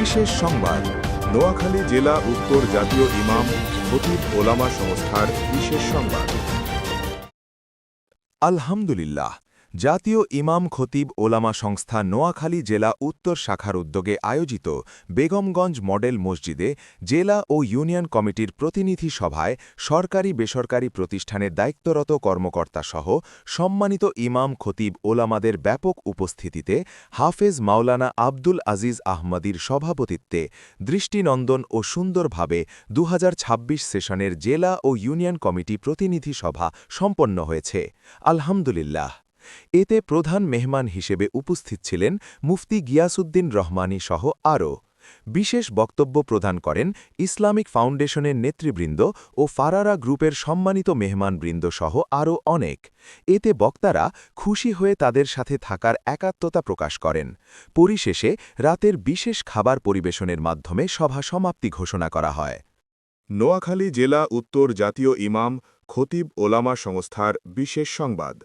বিশেষ সংবাদ নোয়াখালী জেলা উত্তর জাতীয় ইমাম খতিব ওলামা সংস্থার বিশেষ সংবাদ। আলহামদুলিল্লাহ, জাতীয় ইমাম খতিব ওলামা সংস্থা নোয়াখালী জেলা উত্তর শাখার উদ্যোগে আয়োজিত বেগমগঞ্জ মডেল মসজিদে জেলা ও ইউনিয়ন কমিটির প্রতিনিধি সভায় সরকারি বেসরকারি প্রতিষ্ঠানের দায়িত্বরত কর্মকর্তাসহ সম্মানিত ইমাম খতিব ওলামাদের ব্যাপক উপস্থিতিতে হাফেজ মাওলানা আব্দুল আজিজ আহমদীর সভাপতিত্বে দৃষ্টিনন্দন ও সুন্দরভাবে ২০২৬ সেশনের জেলা ও ইউনিয়ন কমিটি প্রতিনিধি সভা সম্পন্ন হয়েছে। আলহামদুলিল্লাহ। এতে প্রধান মেহমান হিসেবে উপস্থিত ছিলেন মুফতি গিয়াসউদ্দিন রহমানী সহ আরও বিশেষ বক্তব্য প্রদান করেন ইসলামিক ফাউন্ডেশনের নেতৃবৃন্দ ও ফারারা গ্রুপের সম্মানিত মেহমানবৃন্দ সহ আরও অনেক। এতে বক্তারা খুশি হয়ে তাদের সাথে থাকার একাত্মতা প্রকাশ করেন। পরিশেষে রাতের বিশেষ খাবার পরিবেশনের মাধ্যমে সভা সমাপ্তি ঘোষণা করা হয়। নোয়াখালী জেলা উত্তর জাতীয় ইমাম খতিব ওলামা সংস্থার বিশেষ সংবাদ।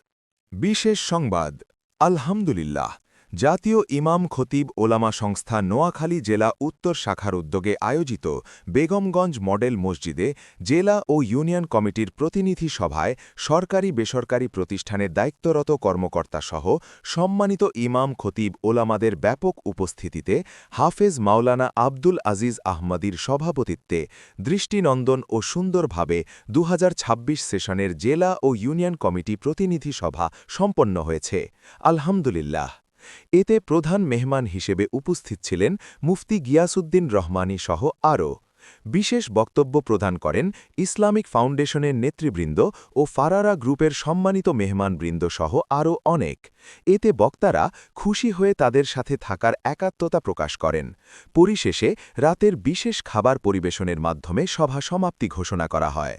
বিশেষ সংবাদ। আলহামদুলিল্লাহ, জাতীয় ইমাম খতিব ওলামা সংস্থা নোয়াখালী জেলা উত্তর শাখার উদ্যোগে আয়োজিত বেগমগঞ্জ মডেল মসজিদে জেলা ও ইউনিয়ন কমিটির প্রতিনিধি সভায় সরকারি বেসরকারি প্রতিষ্ঠানের দায়িত্বরত কর্মকর্তাসহ সম্মানিত ইমাম খতিব ওলামাদের ব্যাপক উপস্থিতিতে হাফেজ মাওলানা আব্দুল আজিজ আহমদীর সভাপতিত্বে দৃষ্টিনন্দন ও সুন্দরভাবে ২০২৬ সেশনের জেলা ও ইউনিয়ন কমিটি প্রতিনিধি সভা সম্পন্ন হয়েছে। আলহামদুলিল্লাহ। এতে প্রধান মেহমান হিসেবে উপস্থিত ছিলেন মুফতি গিয়াসউদ্দিন রহমানী সহ আরও বিশেষ বক্তব্য প্রদান করেন ইসলামিক ফাউন্ডেশনের নেতৃবৃন্দ ও ফারারা গ্রুপের সম্মানিত মেহমানবৃন্দ সহ আরও অনেক। এতে বক্তারা খুশি হয়ে তাদের সাথে থাকার একাত্মতা প্রকাশ করেন। পরিশেষে রাতের বিশেষ খাবার পরিবেশনের মাধ্যমে সভা সমাপ্তি ঘোষণা করা হয়।